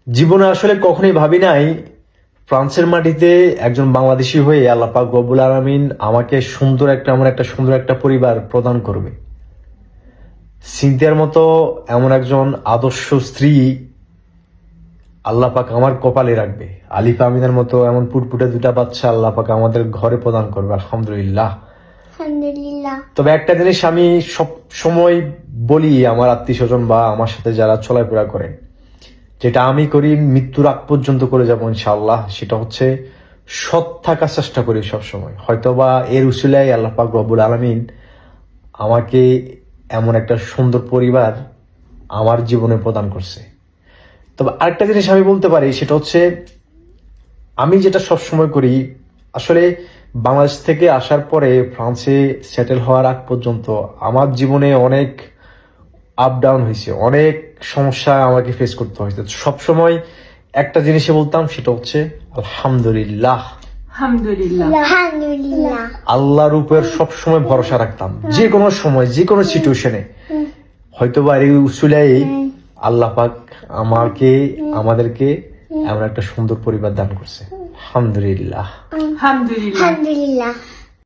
জীবনে আসলে কখনোই ভাবি নাই ফ্রান্সের মাটিতে একজন বাংলাদেশী হয়ে আল্লাহ পাক রব্বুল আলামিন আমাকে সুন্দর একটা পরিবার প্রদান করবে। সিনথিয়ার মতো এমন একজন আদর্শ স্ত্রী আল্লাহ পাক আমার কপালে রাখবে। আলিফ আমিনের মতো এমন পুটপুটে দুটা বাচ্চা আল্লাহ পাক আমাদের ঘরে প্রদান করবে, আলহামদুলিল্লাহ। আলহামদুলিল্লাহ। তবে একটা জিনিস আমি সব সময় বলি আমার আত্মীয় স্বজন বা আমার সাথে যারা চলাফেরা করে, যেটা আমি করি মৃত্যুর আগ পর্যন্ত করে যাবো ইনশাআল্লাহ, সেটা হচ্ছে সৎ থাকার চেষ্টা করি সব সময়। হয়তোবা এর উসিলায় আল্লাহ পাক রব্বুল আলামিন আমাকে এমন একটা সুন্দর পরিবার আমার জীবনে প্রদান করছে। তবে আরেকটা জিনিস আমি বলতে পারি, সেটা হচ্ছে আমি যেটা সবসময় করি, আসলে বাংলাদেশ থেকে আসার পরে ফ্রান্সে সেটেল হওয়ার আগ পর্যন্ত আমার জীবনে অনেক আপ ডাউন হয়েছে, অনেক সমস্যা আমাকে ফেস করতে হয়েছে। সবসময় একটা জিনিসই বলতাম, সেটা হচ্ছে আলহামদুলিল্লাহ। আলহামদুলিল্লাহ। আলহামদুলিল্লাহ। আল্লাহর উপর সবসময় ভরসা রাখতাম, যে কোনো সময় যে কোনো সিচুয়েশনে। হয়তোবা এই উসুলাই আল্লাহ পাক আমাদেরকে এমন একটা সুন্দর পরিবার দান করছে। আলহামদুলিল্লাহ। আলহামদুলিল্লাহ। আলহামদুলিল্লাহ।